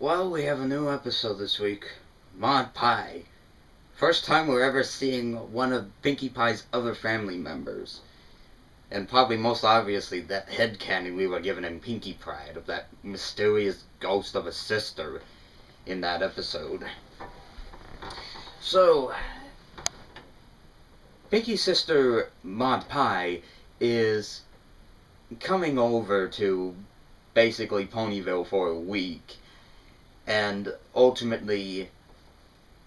Well, we have a new episode this week. Mod Pie. First time we're ever seeing one of Pinkie Pie's other family members. And probably most obviously that headcanon we were given in Pinkie Pride of that mysterious ghost of a sister in that episode. So, Pinkie's sister Mod Pie is coming over to basically Ponyville for a week. And ultimately,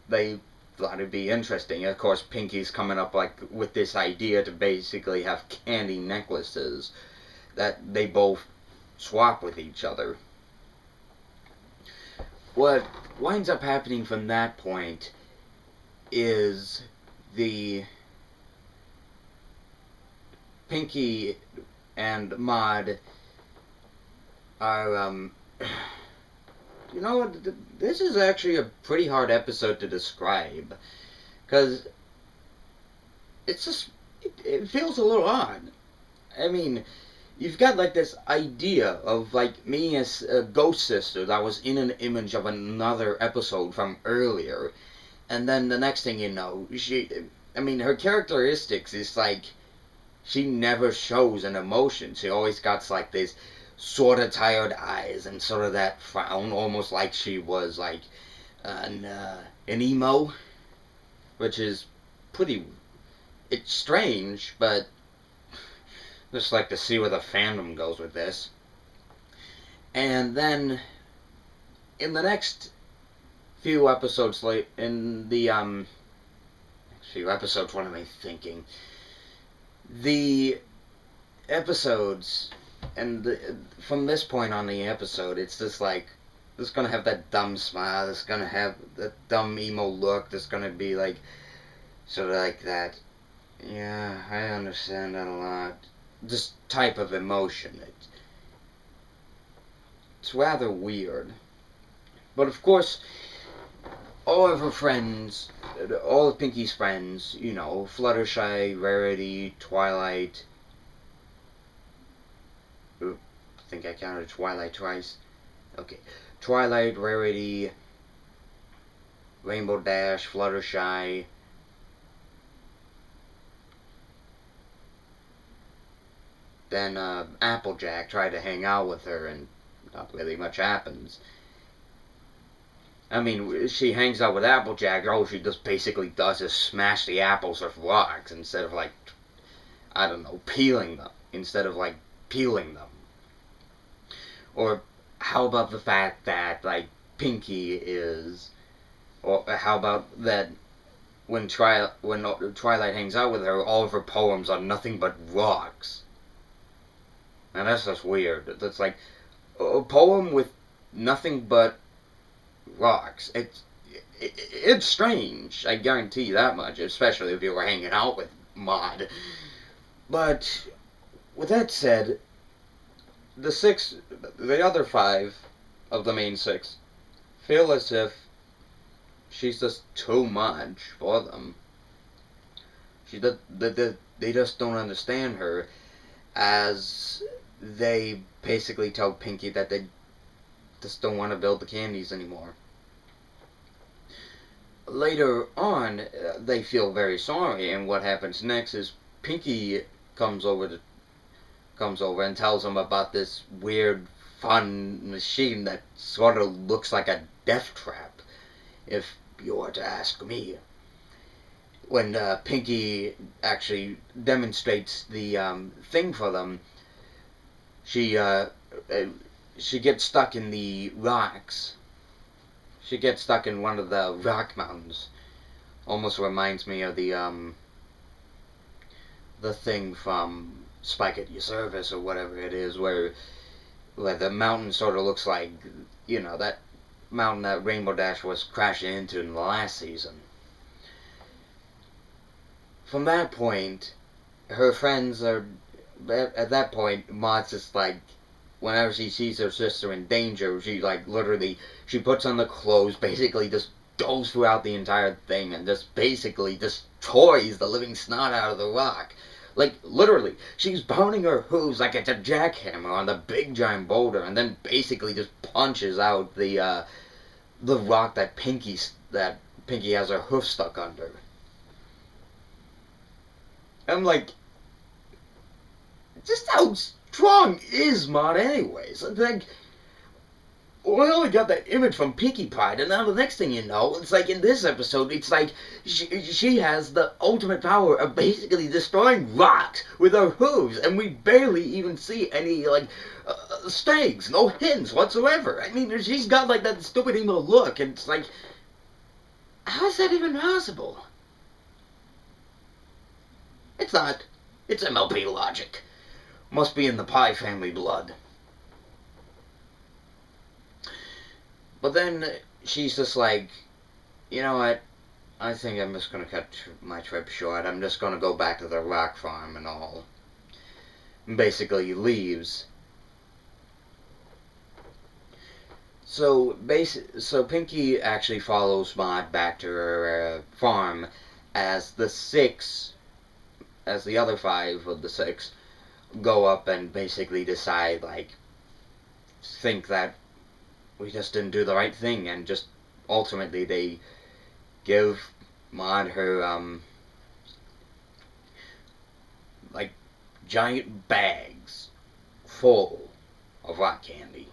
they thought it'd be interesting. Of course, Pinkie's coming up with this idea to basically have candy necklaces that they both swap with each other. What winds up happening from that point is the Pinkie and Maud are, you know what, this is actually a pretty hard episode to describe, because it's just, it feels a little odd. I mean, you've got this idea of me as a ghost sister that was in an image of another episode from earlier, and then the next thing you know, her characteristics is she never shows an emotion. She always got this sort of tired eyes and sort of that frown, almost like she was an emo, which is it's strange, but just like to see where the fandom goes with this. And then in the next few episodes, what am I thinking? The episodes, and from this point on the episode, it's just it's gonna have that dumb smile, it's gonna have that dumb emo look, that's gonna be sort of that, yeah, I understand that a lot, this type of emotion. It's rather weird. But of course, all of her friends, all of Pinkie's friends, Fluttershy, Rarity, Twilight, I think I counted Twilight twice. Okay. Twilight, Rarity, Rainbow Dash, Fluttershy, then Applejack tried to hang out with her and not really much happens. I mean, she hangs out with Applejack, all she just basically does is smash the apples with rocks instead of I don't know, peeling them. Instead of peeling them. Or how about the fact that Pinkie is, or how about that when Twilight hangs out with her, all of her poems are nothing but rocks. And that's just weird. That's a poem with nothing but rocks. It's strange, I guarantee you that much, especially if you were hanging out with Maud. But with that said, the other 5 of the main 6 feel as if she's just too much for them. They just don't understand her, as they basically tell Pinkie that they just don't want to build the candies anymore. Later on, they feel very sorry, and what happens next is Pinkie comes over and tells them about this weird, fun machine that sort of looks like a death trap, if you were to ask me. When Pinkie actually demonstrates the thing for them, she gets stuck in the rocks. She gets stuck in one of the rock mountains. Almost reminds me of the thing from Spike at Your Service or whatever it is, where the mountain sort of looks like, that mountain that Rainbow Dash was crashing into in the last season. From that point, her friends are, at that point, Maud's just whenever she sees her sister in danger, she literally, she puts on the clothes, basically just goes throughout the entire thing and just basically destroys the living snot out of the rock. Literally, she's pounding her hooves like it's a jackhammer on the big giant boulder, and then basically just punches out the the rock that Pinky has her hoof stuck under. I'm like, just how strong is Maud anyways? Like, we only got that image from Pinkie Pie, and now the next thing you know, it's like in this episode, it's like she has the ultimate power of basically destroying rocks with her hooves, and we barely even see any, like, stakes, no hints whatsoever. I mean, she's got, like, that stupid emo look, and it's like, how is that even possible? It's not. It's MLP logic. Must be in the Pie family blood. But then she's just like, you know what? I think I'm just going to cut my trip short. I'm just going to go back to the rock farm and all. And basically leaves. So Pinky actually follows Maud back to her farm as the other 5 of the 6 go up and basically decide, like, think that we just didn't do the right thing, and just ultimately they give Maud her, like, giant bags full of rock candy.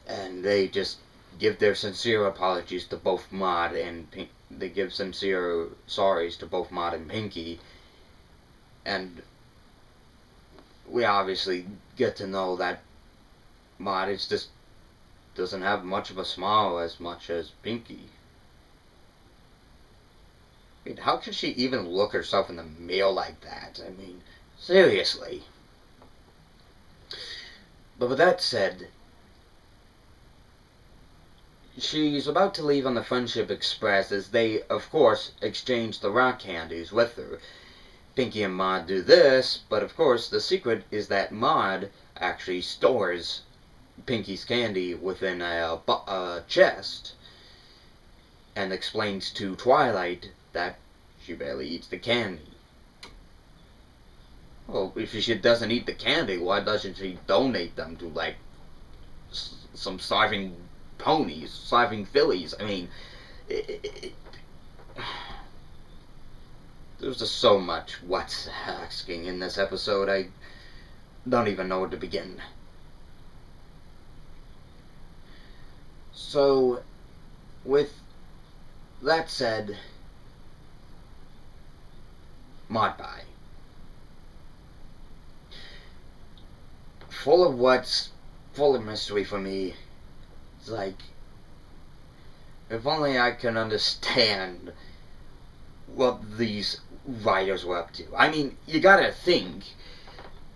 And they just give their sincere apologies to both Maud and they give sincere sorries to both Maud and Pinky. And we obviously get to know that Maud is just doesn't have much of a smile as much as Pinky. I mean, how could she even look herself in the mirror like that? I mean, seriously. But with that said, she's about to leave on the Friendship Express as they, of course, exchange the rock candies with her. Pinky and Maud do this, but of course the secret is that Maud actually stores Pinky's candy within a chest and explains to Twilight that she barely eats the candy. Well, if she doesn't eat the candy, why doesn't she donate them to, like, some starving ponies, starving fillies? I mean, there's just so much what's asking in this episode, I don't even know where to begin. So, with that said, Maud Pie. Full of mystery for me. It's like, if only I can understand what these writers were up to. I mean, you gotta think,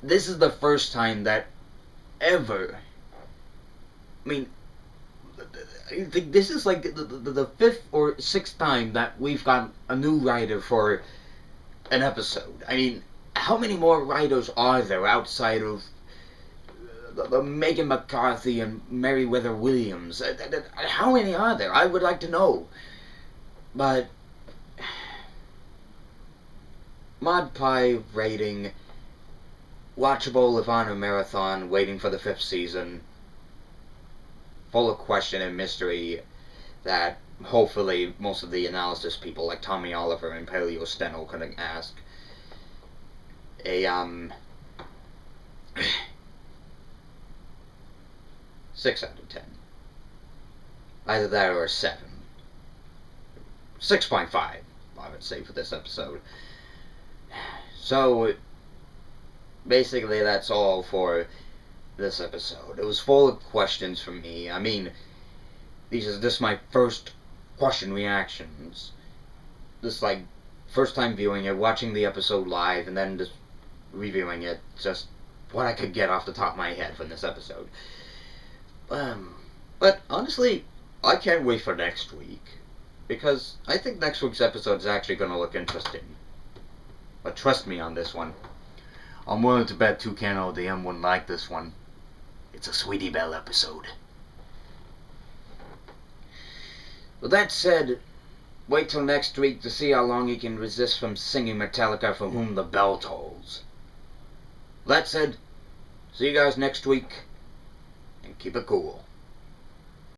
this is the first time that ever, I mean, I think this is like the 5th or 6th time that we've got a new writer for an episode. I mean, how many more writers are there outside of the Megan McCarthy and Meriwether Williams? How many are there? I would like to know. But Maud Pie rating, watchable if on a marathon, waiting for the 5th season. Full of question and mystery that hopefully most of the analysis people like Tommy Oliver and Paleo Steno couldn't ask. A 6 out of 10. Either that or a 7. 6.5, I would say, for this episode. So, basically that's all for this episode. It was full of questions from me. I mean, this is my first question reactions. This, like, first time viewing it, watching the episode live, and then just reviewing it. Just what I could get off the top of my head from this episode. But honestly, I can't wait for next week, because I think next week's episode is actually going to look interesting. But trust me on this one. I'm willing to bet Toucan ODM wouldn't like this one. It's a Sweetie Belle episode. With that said, wait till next week to see how long he can resist from singing Metallica For Whom the Bell Tolls. That said, see you guys next week, and keep it cool.